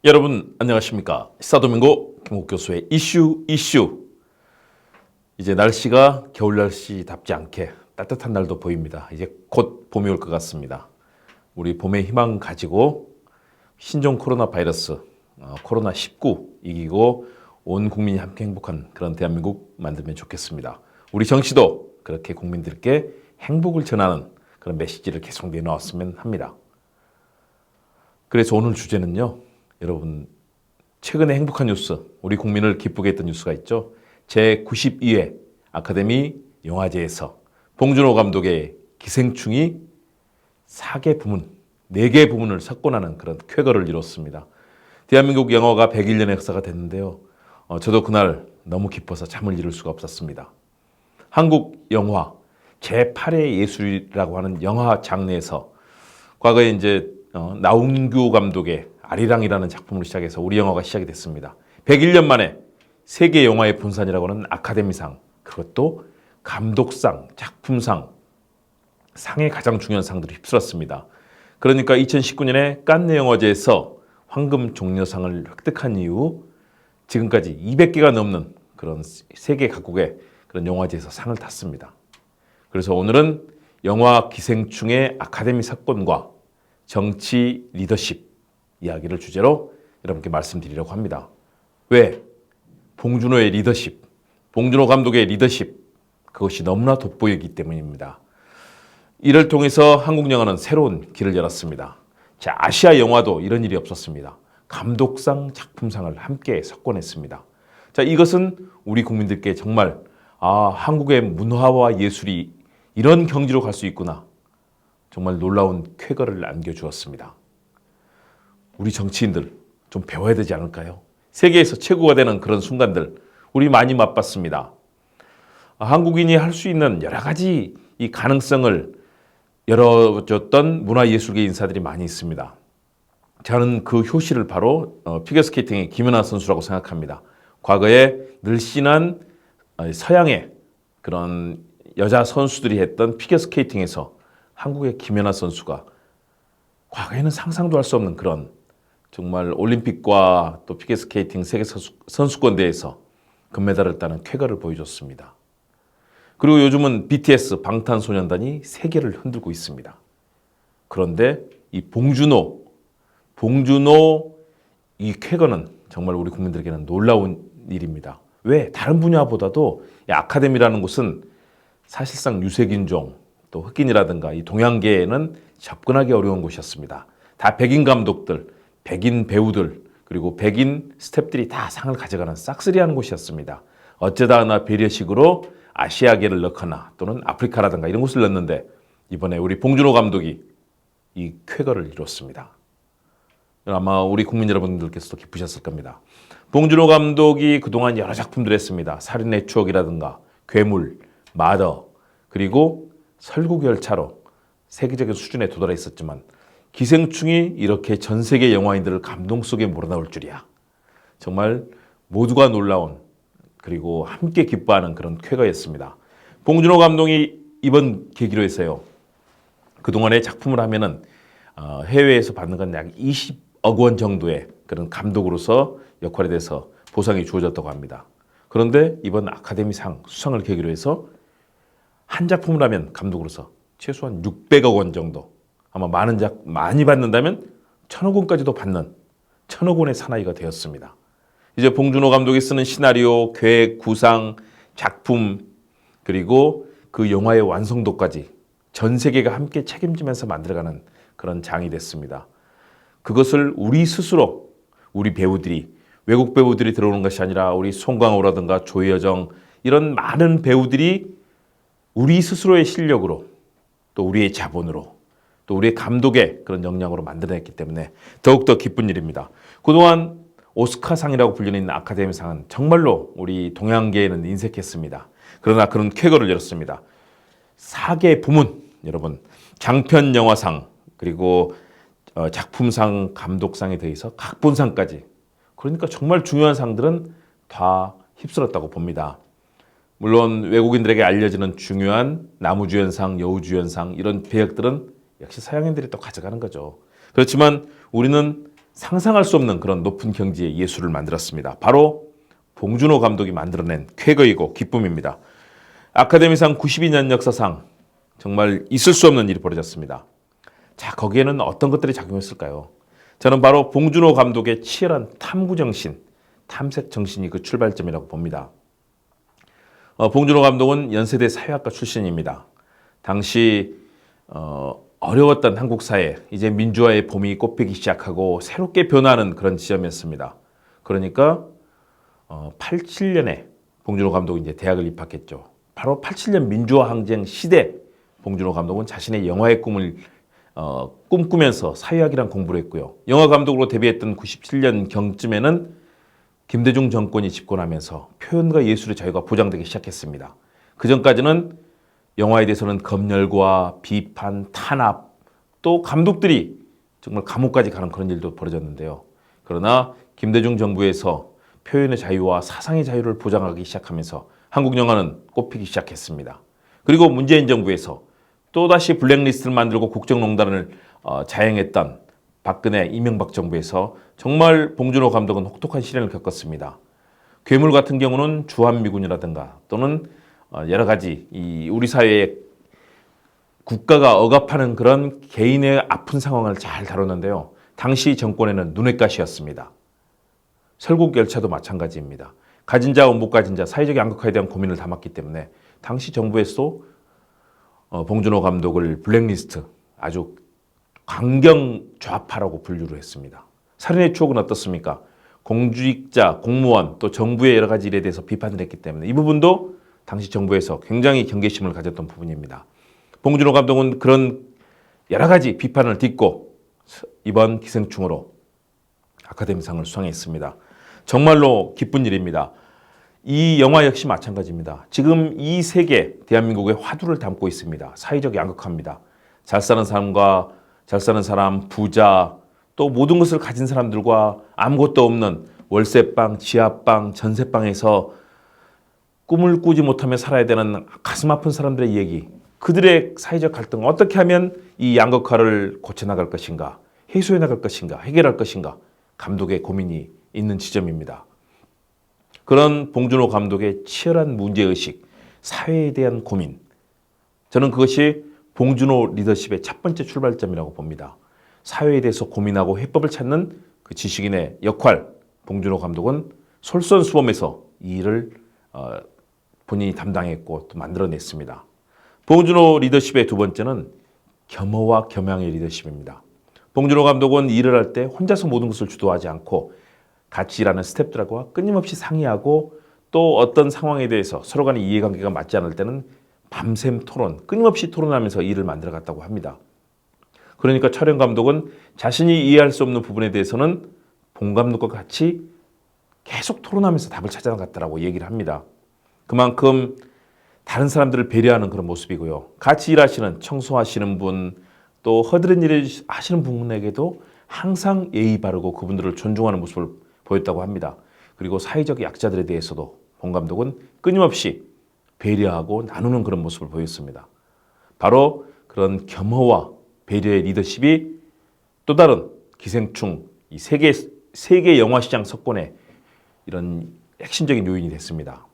여러분 안녕하십니까? 시사도민고 김옥 교수의 이슈. 이제 날씨가 겨울 날씨답지 않게 따뜻한 날도 보입니다. 이제 곧 봄이 올 것 같습니다. 우리 봄의 희망 가지고 신종 코로나 바이러스 코로나19 이기고 온 국민이 함께 행복한 그런 대한민국 만들면 좋겠습니다. 우리 정치도 그렇게 국민들께 행복을 전하는 그런 메시지를 계속 내놓았으면 합니다. 그래서 오늘 주제는요. 여러분 최근에 행복한 뉴스, 우리 국민을 기쁘게 했던 뉴스가 있죠. 제92회 아카데미 영화제에서 봉준호 감독의 기생충이 4개 부문, 4개 부문을 석권하는 그런 쾌거를 이뤘습니다. 대한민국 영화가 101년의 역사가 됐는데요. 저도 그날 너무 기뻐서 잠을 이룰 수가 없었습니다. 한국 영화 제8의 예술이라고 하는 영화 장르에서 과거에 이제 나운규 감독의 아리랑이라는 작품으로 시작해서 우리 영화가 시작이 됐습니다. 101년 만에 세계 영화의 분산이라고 하는 아카데미상, 그것도 감독상, 작품상, 상의 가장 중요한 상들을 휩쓸었습니다. 그러니까 2019년에 칸네 영화제에서 황금 종려상을 획득한 이후 지금까지 200개가 넘는 그런 세계 각국의 그런 영화제에서 상을 탔습니다. 그래서 오늘은 영화 기생충의 아카데미 사건과 정치 리더십 이야기를 주제로 여러분께 말씀드리려고 합니다. 왜? 봉준호의 리더십, 봉준호 감독의 리더십, 그것이 너무나 돋보이기 때문입니다. 이를 통해서 한국 영화는 새로운 길을 열었습니다. 자, 아시아 영화도 이런 일이 없었습니다. 감독상, 작품상을 함께 석권했습니다. 자, 이것은 우리 국민들께 정말 한국의 문화와 예술이 이런 경지로 갈 수 있구나. 정말 놀라운 쾌거를 안겨주었습니다. 우리 정치인들 좀 배워야 되지 않을까요? 세계에서 최고가 되는 그런 순간들 우리 많이 맛봤습니다. 한국인이 할 수 있는 여러 가지 이 가능성을 열어줬던 문화예술계 인사들이 많이 있습니다. 저는 그 효시를 바로 피겨스케이팅의 김연아 선수라고 생각합니다. 과거에 늘씬한 서양의 그런 여자 선수들이 했던 피겨스케이팅에서 한국의 김연아 선수가 과거에는 상상도 할 수 없는 그런 정말 올림픽과 또 피겨스케이팅 세계 선수권 대회에서 금메달을 따는 쾌거를 보여줬습니다. 그리고 요즘은 BTS 방탄소년단이 세계를 흔들고 있습니다. 그런데 이 봉준호 이 쾌거는 정말 우리 국민들에게는 놀라운 일입니다. 왜? 다른 분야보다도 이 아카데미라는 곳은 사실상 유색인종 또 흑인이라든가 이 동양계에는 접근하기 어려운 곳이었습니다. 다 백인 감독들, 백인 배우들 그리고 백인 스태프들이 다 상을 가져가는 싹쓸이하는 곳이었습니다. 어쩌다 하나 배려식으로 아시아계를 넣거나 또는 아프리카라든가 이런 곳을 넣었는데 이번에 우리 봉준호 감독이 이 쾌거를 이뤘습니다. 아마 우리 국민 여러분들께서도 기쁘셨을 겁니다. 봉준호 감독이 그동안 여러 작품들을 했습니다. 살인의 추억이라든가 괴물, 마더 그리고 설국열차로 세계적인 수준에 도달해 있었지만 기생충이 이렇게 전 세계 영화인들을 감동 속에 몰아넣을 줄이야. 정말 모두가 놀라운 그리고 함께 기뻐하는 그런 쾌거였습니다. 봉준호 감독이 이번 계기로 해서요. 그동안의 작품을 하면은 해외에서 받는 건 약 20억 원 정도의 그런 감독으로서 역할에 대해서 보상이 주어졌다고 합니다. 그런데 이번 아카데미상 수상을 계기로 해서 한 작품을 하면 감독으로서 최소한 600억 원 정도 아마 많이 받는다면 1,000억 원까지도 받는 1,000억 원의 사나이가 되었습니다. 이제 봉준호 감독이 쓰는 시나리오, 계획, 구상, 작품 그리고 그 영화의 완성도까지 전 세계가 함께 책임지면서 만들어가는 그런 장이 됐습니다. 그것을 우리 스스로 우리 배우들이 외국 배우들이 들어오는 것이 아니라 우리 송강호라든가 조여정 이런 많은 배우들이 우리 스스로의 실력으로 또 우리의 자본으로 또 우리의 감독의 그런 역량으로 만들어냈기 때문에 더욱더 기쁜 일입니다. 그동안 오스카상이라고 불리는 아카데미상은 정말로 우리 동양계에는 인색했습니다. 그러나 그런 쾌거를 열었습니다. 4개 부문, 여러분 장편 영화상 그리고 작품상, 감독상에 대해서 각본상까지 그러니까 정말 중요한 상들은 다 휩쓸었다고 봅니다. 물론 외국인들에게 알려지는 중요한 나무주연상, 여우주연상 이런 배역들은 역시 서양인들이 또 가져가는 거죠. 그렇지만 우리는 상상할 수 없는 그런 높은 경지의 예술을 만들었습니다. 바로 봉준호 감독이 만들어낸 쾌거이고 기쁨입니다. 아카데미상 92년 역사상 정말 있을 수 없는 일이 벌어졌습니다. 자, 거기에는 어떤 것들이 작용했을까요? 저는 바로 봉준호 감독의 치열한 탐구정신, 탐색정신이 그 출발점이라고 봅니다. 봉준호 감독은 연세대 사회학과 출신입니다. 당시 어려웠던 한국 사회, 이제 민주화의 봄이 꽃피기 시작하고 새롭게 변화하는 그런 지점이었습니다. 그러니까 87년에 봉준호 감독이 이제 대학을 입학했죠. 바로 87년 민주화 항쟁 시대 봉준호 감독은 자신의 영화의 꿈을 꿈꾸면서 사회학이란 공부를 했고요. 영화 감독으로 데뷔했던 97년 경쯤에는 김대중 정권이 집권하면서 표현과 예술의 자유가 보장되기 시작했습니다. 그 전까지는 영화에 대해서는 검열과 비판, 탄압, 또 감독들이 정말 감옥까지 가는 그런 일도 벌어졌는데요. 그러나 김대중 정부에서 표현의 자유와 사상의 자유를 보장하기 시작하면서 한국 영화는 꽃피기 시작했습니다. 그리고 문재인 정부에서 또다시 블랙리스트를 만들고 국정농단을 자행했던 박근혜, 이명박 정부에서 정말 봉준호 감독은 혹독한 시련을 겪었습니다. 괴물 같은 경우는 주한미군이라든가 또는 여러 가지 우리 사회에 국가가 억압하는 그런 개인의 아픈 상황을 잘 다뤘는데요. 당시 정권에는 눈의 가시였습니다. 설국열차도 마찬가지입니다. 가진 자와 못 가진 자, 사회적 양극화에 대한 고민을 담았기 때문에 당시 정부에서도 봉준호 감독을 블랙리스트, 아주 강경 좌파라고 분류를 했습니다. 살인의 추억은 어떻습니까? 공직자, 공무원, 또 정부의 여러 가지 일에 대해서 비판을 했기 때문에 이 부분도 당시 정부에서 굉장히 경계심을 가졌던 부분입니다. 봉준호 감독은 그런 여러 가지 비판을 딛고 이번 기생충으로 아카데미상을 수상했습니다. 정말로 기쁜 일입니다. 이 영화 역시 마찬가지입니다. 지금 이 세계 대한민국의 화두를 담고 있습니다. 사회적 양극화입니다. 잘 사는 사람과 잘 사는 사람, 부자, 또 모든 것을 가진 사람들과 아무것도 없는 월세방, 지하방, 전세방에서 꿈을 꾸지 못하며 살아야 되는 가슴 아픈 사람들의 얘기, 그들의 사회적 갈등, 어떻게 하면 이 양극화를 고쳐나갈 것인가, 해소해 나갈 것인가, 해결할 것인가, 감독의 고민이 있는 지점입니다. 그런 봉준호 감독의 치열한 문제의식, 사회에 대한 고민, 저는 그것이 봉준호 리더십의 첫 번째 출발점이라고 봅니다. 사회에 대해서 고민하고 해법을 찾는 그 지식인의 역할, 봉준호 감독은 솔선수범해서 이 일을 본인이 담당했고 또 만들어냈습니다. 봉준호 리더십의 두 번째는 겸허와 겸양의 리더십입니다. 봉준호 감독은 일을 할 때 혼자서 모든 것을 주도하지 않고 같이 일하는 스태프들과 끊임없이 상의하고 또 어떤 상황에 대해서 서로 간의 이해관계가 맞지 않을 때는 밤샘 토론, 끊임없이 토론하면서 일을 만들어갔다고 합니다. 그러니까 촬영 감독은 자신이 이해할 수 없는 부분에 대해서는 봉 감독과 같이 계속 토론하면서 답을 찾아나갔다고 얘기를 합니다. 그만큼 다른 사람들을 배려하는 그런 모습이고요. 같이 일하시는 청소하시는 분, 또 허드렛 일을 하시는 분에게도 항상 예의 바르고 그분들을 존중하는 모습을 보였다고 합니다. 그리고 사회적 약자들에 대해서도 봉 감독은 끊임없이 배려하고 나누는 그런 모습을 보였습니다. 바로 그런 겸허와 배려의 리더십이 또 다른 기생충, 이 세계 영화 시장 석권의 이런 핵심적인 요인이 됐습니다.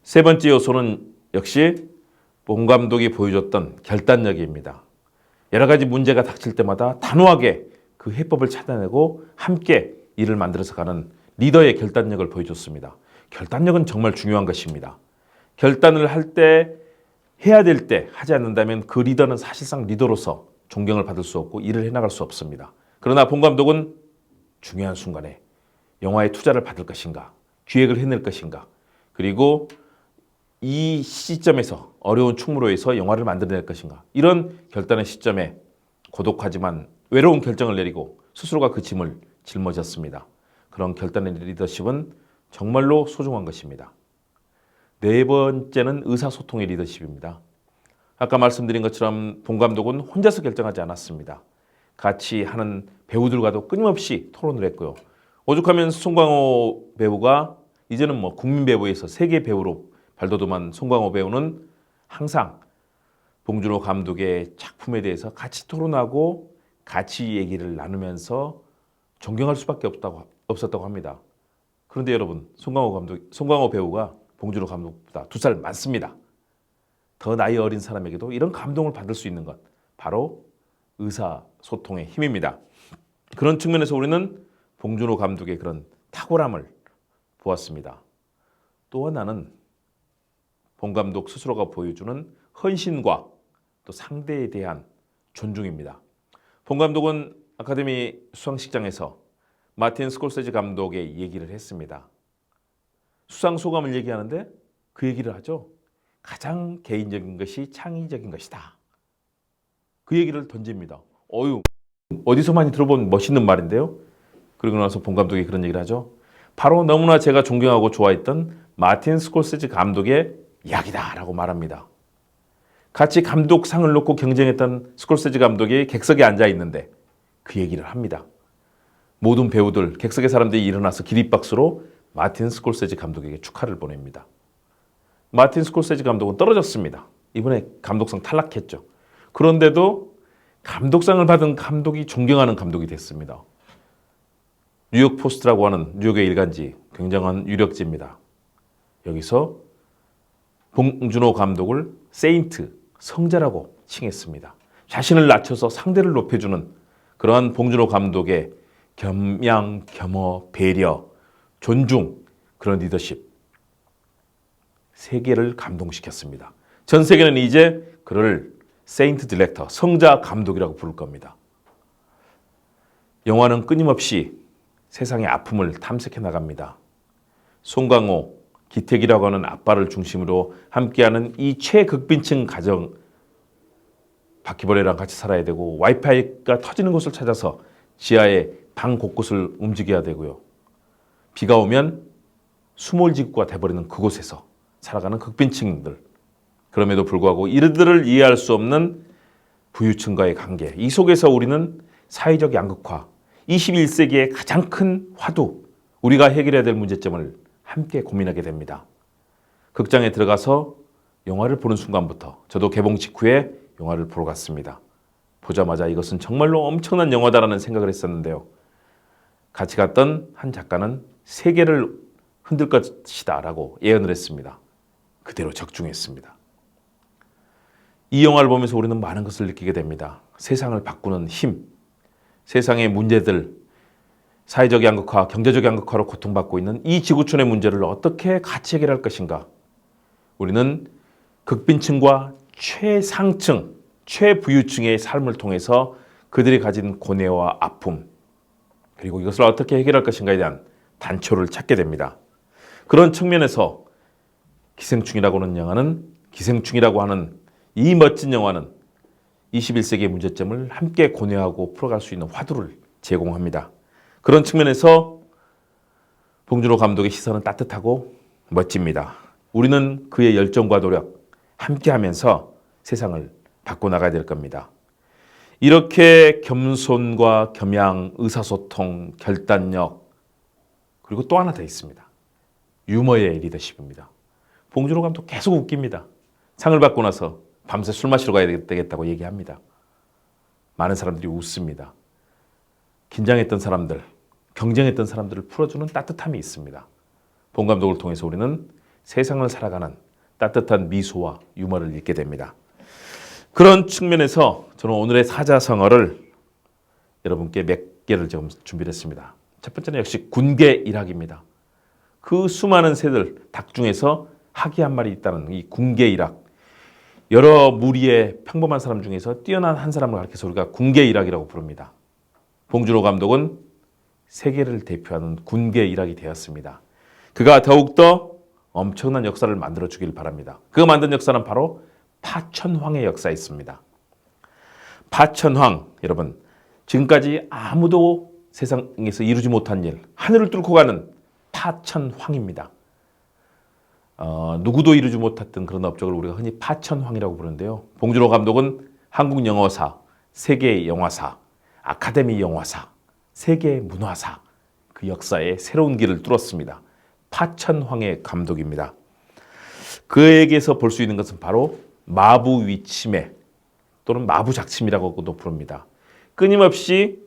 세 번째 요소는 역시 봉 감독이 보여줬던 결단력입니다. 여러 가지 문제가 닥칠 때마다 단호하게 그 해법을 찾아내고 함께 일을 만들어서 가는 리더의 결단력을 보여줬습니다. 결단력은 정말 중요한 것입니다. 결단을 할 때, 해야 될 때 하지 않는다면 그 리더는 사실상 리더로서 존경을 받을 수 없고 일을 해나갈 수 없습니다. 그러나 봉 감독은 중요한 순간에 영화에 투자를 받을 것인가, 기획을 해낼 것인가, 그리고 이 시점에서 어려운 충무로에서 영화를 만들어낼 것인가, 이런 결단의 시점에 고독하지만 외로운 결정을 내리고 스스로가 그 짐을 짊어졌습니다. 그런 결단의 리더십은 정말로 소중한 것입니다. 네 번째는 의사소통의 리더십입니다. 아까 말씀드린 것처럼 봉 감독은 혼자서 결정하지 않았습니다. 같이 하는 배우들과도 끊임없이 토론을 했고요. 오죽하면 송강호 배우가 이제는 국민 배우에서 세계 배우로 발돋움한 송강호 배우는 항상 봉준호 감독의 작품에 대해서 같이 토론하고 같이 얘기를 나누면서 존경할 수밖에 없었다고 합니다. 그런데 여러분, 송강호 배우가 봉준호 감독보다 2살 많습니다. 더 나이 어린 사람에게도 이런 감동을 받을 수 있는 것, 바로 의사소통의 힘입니다. 그런 측면에서 우리는 봉준호 감독의 그런 탁월함을 보았습니다. 또 하나는 봉 감독 스스로가 보여주는 헌신과 또 상대에 대한 존중입니다. 봉 감독은 아카데미 수상식장에서 마틴 스콜세지 감독의 얘기를 했습니다. 수상 소감을 얘기하는데 그 얘기를 하죠. 가장 개인적인 것이 창의적인 것이다. 그 얘기를 던집니다. 어디서 많이 들어본 멋있는 말인데요. 그러고 나서 봉 감독이 그런 얘기를 하죠. 바로 너무나 제가 존경하고 좋아했던 마틴 스콜세지 감독의 이야기다라고 말합니다. 같이 감독상을 놓고 경쟁했던 스콜세지 감독이 객석에 앉아 있는데 그 얘기를 합니다. 모든 배우들, 객석의 사람들이 일어나서 기립박수로 마틴 스콜세지 감독에게 축하를 보냅니다. 마틴 스콜세지 감독은 떨어졌습니다. 이번에 감독상 탈락했죠. 그런데도 감독상을 받은 감독이 존경하는 감독이 됐습니다. 뉴욕 포스트라고 하는 뉴욕의 일간지, 굉장한 유력지입니다. 여기서 봉준호 감독을 세인트, 성자라고 칭했습니다. 자신을 낮춰서 상대를 높여주는 그러한 봉준호 감독의 겸양, 겸허, 배려, 존중, 그런 리더십, 세계를 감동시켰습니다. 전 세계는 이제 그를 세인트 디렉터, 성자 감독이라고 부를 겁니다. 영화는 끊임없이 세상의 아픔을 탐색해 나갑니다. 송강호, 기택이라고 하는 아빠를 중심으로 함께하는 이 최극빈층 가정, 바퀴벌레랑 같이 살아야 되고 와이파이가 터지는 곳을 찾아서 지하의 방 곳곳을 움직여야 되고요. 비가 오면 수몰지구가 돼버리는 그곳에서 살아가는 극빈층들, 그럼에도 불구하고 이들을 이해할 수 없는 부유층과의 관계, 이 속에서 우리는 사회적 양극화, 21세기의 가장 큰 화두, 우리가 해결해야 될 문제점을 함께 고민하게 됩니다. 극장에 들어가서 영화를 보는 순간부터 저도 개봉 직후에 영화를 보러 갔습니다. 보자마자 이것은 정말로 엄청난 영화다라는 생각을 했었는데요. 같이 갔던 한 작가는 세계를 흔들 것이다 라고 예언을 했습니다. 그대로 적중했습니다. 이 영화를 보면서 우리는 많은 것을 느끼게 됩니다. 세상을 바꾸는 힘, 세상의 문제들, 사회적 양극화, 경제적 양극화로 고통받고 있는 이 지구촌의 문제를 어떻게 같이 해결할 것인가. 우리는 극빈층과 최상층, 최부유층의 삶을 통해서 그들이 가진 고뇌와 아픔, 그리고 이것을 어떻게 해결할 것인가에 대한 단초를 찾게 됩니다. 그런 측면에서 기생충이라고 하는 이 멋진 영화는 21세기의 문제점을 함께 고뇌하고 풀어갈 수 있는 화두를 제공합니다. 그런 측면에서 봉준호 감독의 시선은 따뜻하고 멋집니다. 우리는 그의 열정과 노력 함께하면서 세상을 바꿔나가야 될 겁니다. 이렇게 겸손과 겸양, 의사소통, 결단력, 그리고 또 하나 더 있습니다. 유머의 리더십입니다. 봉준호 감독 계속 웃깁니다. 상을 받고 나서 밤새 술 마시러 가야 되겠다고 얘기합니다. 많은 사람들이 웃습니다. 긴장했던 사람들, 경쟁했던 사람들을 풀어주는 따뜻함이 있습니다. 봉 감독을 통해서 우리는 세상을 살아가는 따뜻한 미소와 유머를 읽게 됩니다. 그런 측면에서 저는 오늘의 사자성어를 여러분께 몇 개를 좀 준비를 했습니다. 첫 번째는 역시 군계 일학입니다. 그 수많은 새들, 닭 중에서 학이 한 마리 있다는 이 군계 일학. 여러 무리의 평범한 사람 중에서 뛰어난 한 사람을 가리켜서 우리가 군계 일학이라고 부릅니다. 봉준호 감독은 세계를 대표하는 군계 일학이 되었습니다. 그가 더욱더 엄청난 역사를 만들어주길 바랍니다. 그가 만든 역사는 바로 파천황의 역사에 있습니다. 파천황, 여러분, 지금까지 아무도 세상에서 이루지 못한 일, 하늘을 뚫고 가는 파천황입니다. 누구도 이루지 못했던 그런 업적을 우리가 흔히 파천황이라고 부르는데요. 봉준호 감독은 한국 영어사, 세계 영화사, 아카데미 영화사, 세계 문화사, 그 역사에 새로운 길을 뚫었습니다. 파천황의 감독입니다. 그에게서 볼 수 있는 것은 바로 마부위침해 또는 마부작침이라고도 부릅니다. 끊임없이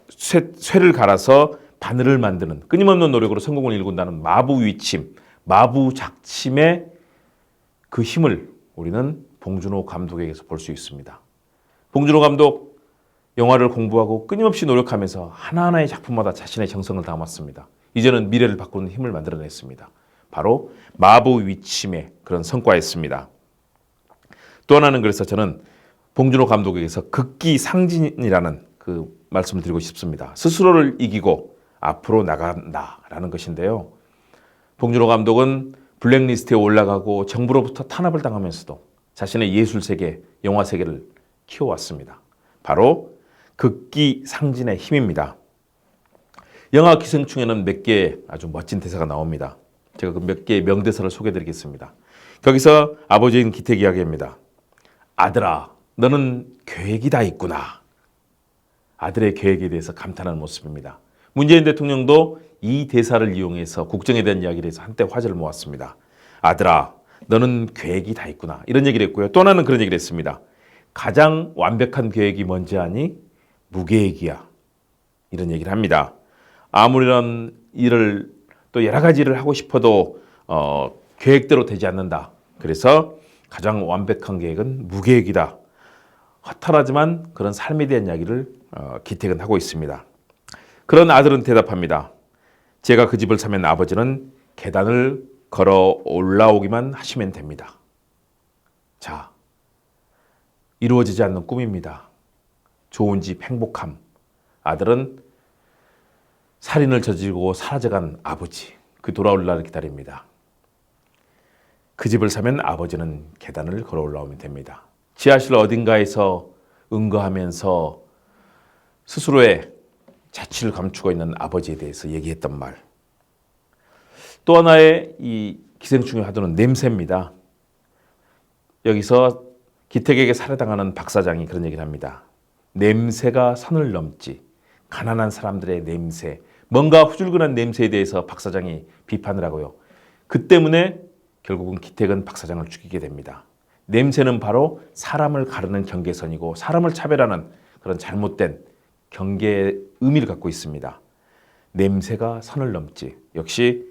쇠를 갈아서 바늘을 만드는 끊임없는 노력으로 성공을 일군다는 마부위침, 마부작침의 그 힘을 우리는 봉준호 감독에게서 볼 수 있습니다. 봉준호 감독 영화를 공부하고 끊임없이 노력하면서 하나하나의 작품마다 자신의 정성을 담았습니다. 이제는 미래를 바꾸는 힘을 만들어냈습니다. 바로 마부위침의 그런 성과였습니다. 또 하나는 그래서 저는 봉준호 감독에게서 극기상진이라는 그 말씀을 드리고 싶습니다. 스스로를 이기고 앞으로 나간다라는 것인데요. 봉준호 감독은 블랙리스트에 올라가고 정부로부터 탄압을 당하면서도 자신의 예술세계, 영화세계를 키워왔습니다. 바로 극기상진의 힘입니다. 영화 기생충에는 몇 개의 아주 멋진 대사가 나옵니다. 제가 그 몇 개의 명대사를 소개해드리겠습니다. 거기서 아버지인 기택이 이야기합니다. 아들아, 너는 계획이 다 있구나. 아들의 계획에 대해서 감탄하는 모습입니다. 문재인 대통령도 이 대사를 이용해서 국정에 대한 이야기를 해서 한때 화제를 모았습니다. 아들아, 너는 계획이 다 있구나. 이런 얘기를 했고요. 또 하나는 그런 얘기를 했습니다. 가장 완벽한 계획이 뭔지 아니? 무계획이야. 이런 얘기를 합니다. 아무런 일을 또 여러 가지 일을 하고 싶어도 계획대로 되지 않는다. 그래서 가장 완벽한 계획은 무계획이다. 허탈하지만 그런 삶에 대한 이야기를 기택은 하고 있습니다. 그런 아들은 대답합니다. 제가 그 집을 사면 아버지는 계단을 걸어 올라오기만 하시면 됩니다. 자, 이루어지지 않는 꿈입니다. 좋은 집, 행복함. 아들은 살인을 저지르고 사라져간 아버지, 그 돌아올 날을 기다립니다. 그 집을 사면 아버지는 계단을 걸어 올라오면 됩니다. 지하실 어딘가에서 응거하면서 스스로의 자취를 감추고 있는 아버지에 대해서 얘기했던 말. 또 하나의 이 기생충의 화두는 냄새입니다. 여기서 기택에게 살해당하는 박 사장이 그런 얘기를 합니다. 냄새가 선을 넘지. 가난한 사람들의 냄새, 뭔가 후줄근한 냄새에 대해서 박 사장이 비판을 하고요. 그 때문에 결국은 기택은 박 사장을 죽이게 됩니다. 냄새는 바로 사람을 가르는 경계선이고 사람을 차별하는 그런 잘못된 경계의 의미를 갖고 있습니다. 냄새가 선을 넘지. 역시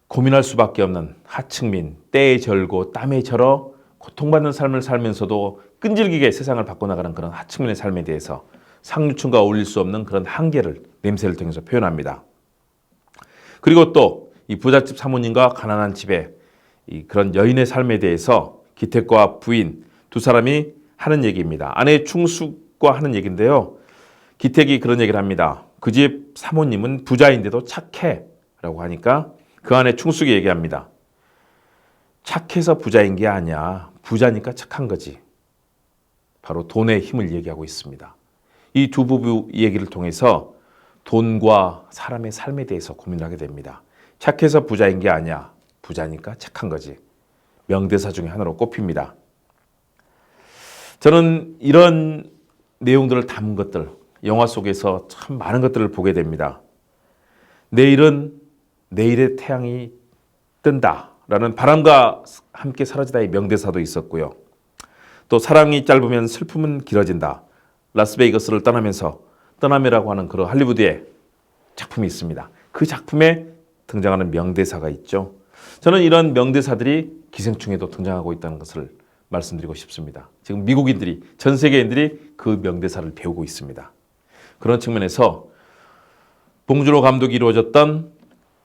고민할 수밖에 없는 하층민, 때에 절고 땀에 절어 고통받는 삶을 살면서도 끈질기게 세상을 바꿔나가는 그런 하층민의 삶에 대해서 상류층과 어울릴 수 없는 그런 한계를 냄새를 통해서 표현합니다. 그리고 또 이 부잣집 사모님과 가난한 집의 이 그런 여인의 삶에 대해서 기택과 부인 두 사람이 하는 얘기입니다. 아내 충숙과 하는 얘기인데요. 기택이 그런 얘기를 합니다. 그 집 사모님은 부자인데도 착해 라고 하니까 그 아내 충숙이 얘기합니다. 착해서 부자인 게 아니야. 부자니까 착한 거지. 바로 돈의 힘을 얘기하고 있습니다. 이 두 부부 얘기를 통해서 돈과 사람의 삶에 대해서 고민을 하게 됩니다. 착해서 부자인 게 아니야. 부자니까 착한 거지. 명대사 중에 하나로 꼽힙니다. 저는 이런 내용들을 담은 것들, 영화 속에서 참 많은 것들을 보게 됩니다. 내일은 내일의 태양이 뜬다라는 바람과 함께 사라지다의 명대사도 있었고요. 또 사랑이 짧으면 슬픔은 길어진다. 라스베이거스를 떠나면서 떠남이라고 하는 그런 할리우드의 작품이 있습니다. 그 작품에 등장하는 명대사가 있죠. 저는 이런 명대사들이 기생충에도 등장하고 있다는 것을 말씀드리고 싶습니다. 지금 미국인들이, 전 세계인들이 그 명대사를 배우고 있습니다. 그런 측면에서 봉준호 감독이 이루어졌던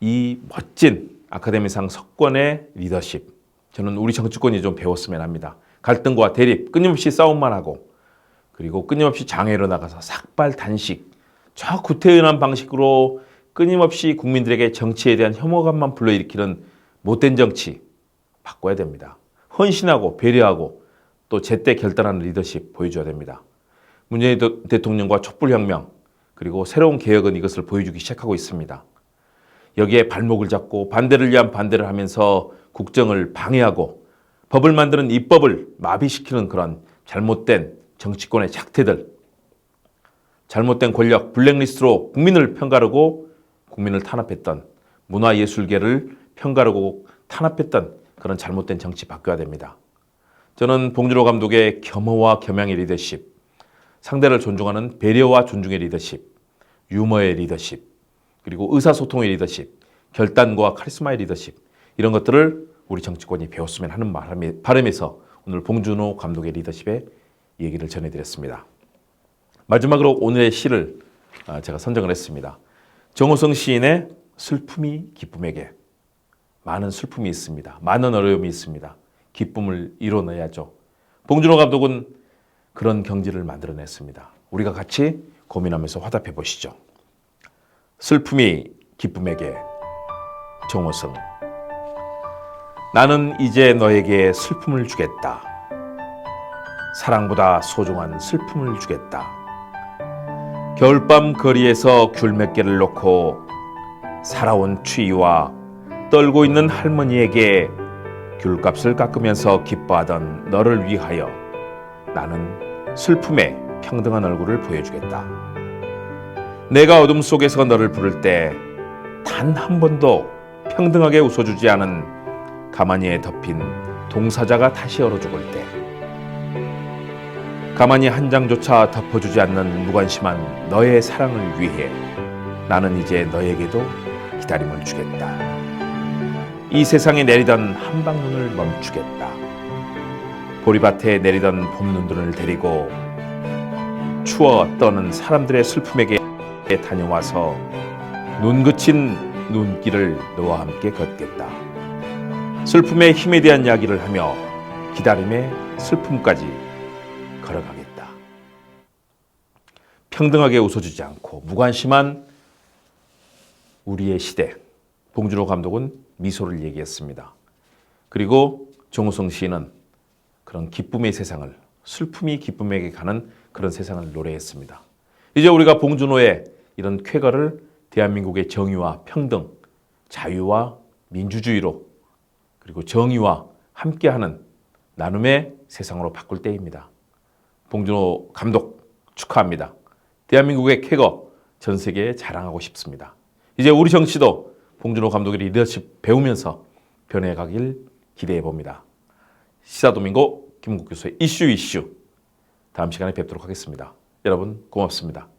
이 멋진 아카데미상 석권의 리더십, 저는 우리 정치권이 좀 배웠으면 합니다. 갈등과 대립, 끊임없이 싸움만 하고 그리고 끊임없이 장애로 나가서 삭발 단식, 저 구태의연한 방식으로 끊임없이 국민들에게 정치에 대한 혐오감만 불러일으키는 못된 정치 바꿔야 됩니다. 헌신하고 배려하고 또 제때 결단하는 리더십 보여줘야 됩니다. 문재인 대통령과 촛불혁명 그리고 새로운 개혁은 이것을 보여주기 시작하고 있습니다. 여기에 발목을 잡고 반대를 위한 반대를 하면서 국정을 방해하고 법을 만드는 입법을 마비시키는 그런 잘못된 정치권의 작태들, 잘못된 권력, 블랙리스트로 국민을 편가르고 국민을 탄압했던 문화예술계를 편가르고 탄압했던 그런 잘못된 정치 바뀌어야 됩니다. 저는 봉준호 감독의 겸허와 겸양의 리더십, 상대를 존중하는 배려와 존중의 리더십, 유머의 리더십, 그리고 의사소통의 리더십, 결단과 카리스마의 리더십, 이런 것들을 우리 정치권이 배웠으면 하는 바람에서 오늘 봉준호 감독의 리더십의 얘기를 전해드렸습니다. 마지막으로 오늘의 시를 제가 선정을 했습니다. 정호성 시인의 슬픔이 기쁨에게. 많은 슬픔이 있습니다. 많은 어려움이 있습니다. 기쁨을 이뤄내야죠. 봉준호 감독은 그런 경지를 만들어냈습니다. 우리가 같이 고민하면서 화답해 보시죠. 슬픔이 기쁨에게. 정호성. 나는 이제 너에게 슬픔을 주겠다. 사랑보다 소중한 슬픔을 주겠다. 겨울밤 거리에서 귤 몇 개를 놓고 살아온 추위와 떨고 있는 할머니에게 귤값을 깎으면서 기뻐하던 너를 위하여 나는 슬픔의 평등한 얼굴을 보여주겠다. 내가 어둠 속에서 너를 부를 때 단 한 번도 평등하게 웃어주지 않은 가만히에 덮인 동사자가 다시 얼어 죽을 때, 가만히 한 장조차 덮어주지 않는 무관심한 너의 사랑을 위해 나는 이제 너에게도 기다림을 주겠다. 이 세상에 내리던 한방눈을 멈추겠다. 보리밭에 내리던 봄눈들을 데리고 추워 떠는 사람들의 슬픔에게 다녀와서 눈 그친 눈길을 너와 함께 걷겠다. 슬픔의 힘에 대한 이야기를 하며 기다림의 슬픔까지 걸어가겠다. 평등하게 웃어주지 않고 무관심한 우리의 시대. 봉준호 감독은 미소를 얘기했습니다. 그리고 정호성 시인은 그런 기쁨의 세상을, 슬픔이 기쁨에게 가는 그런 세상을 노래했습니다. 이제 우리가 봉준호의 이런 쾌거를 대한민국의 정의와 평등, 자유와 민주주의로, 그리고 정의와 함께하는 나눔의 세상으로 바꿀 때입니다. 봉준호 감독 축하합니다. 대한민국의 쾌거 전 세계에 자랑하고 싶습니다. 이제 우리 정치도 봉준호 감독의 리더십 배우면서 변해가길 기대해 봅니다. 시사도민고 김은국 교수의 이슈 다음 시간에 뵙도록 하겠습니다. 여러분 고맙습니다.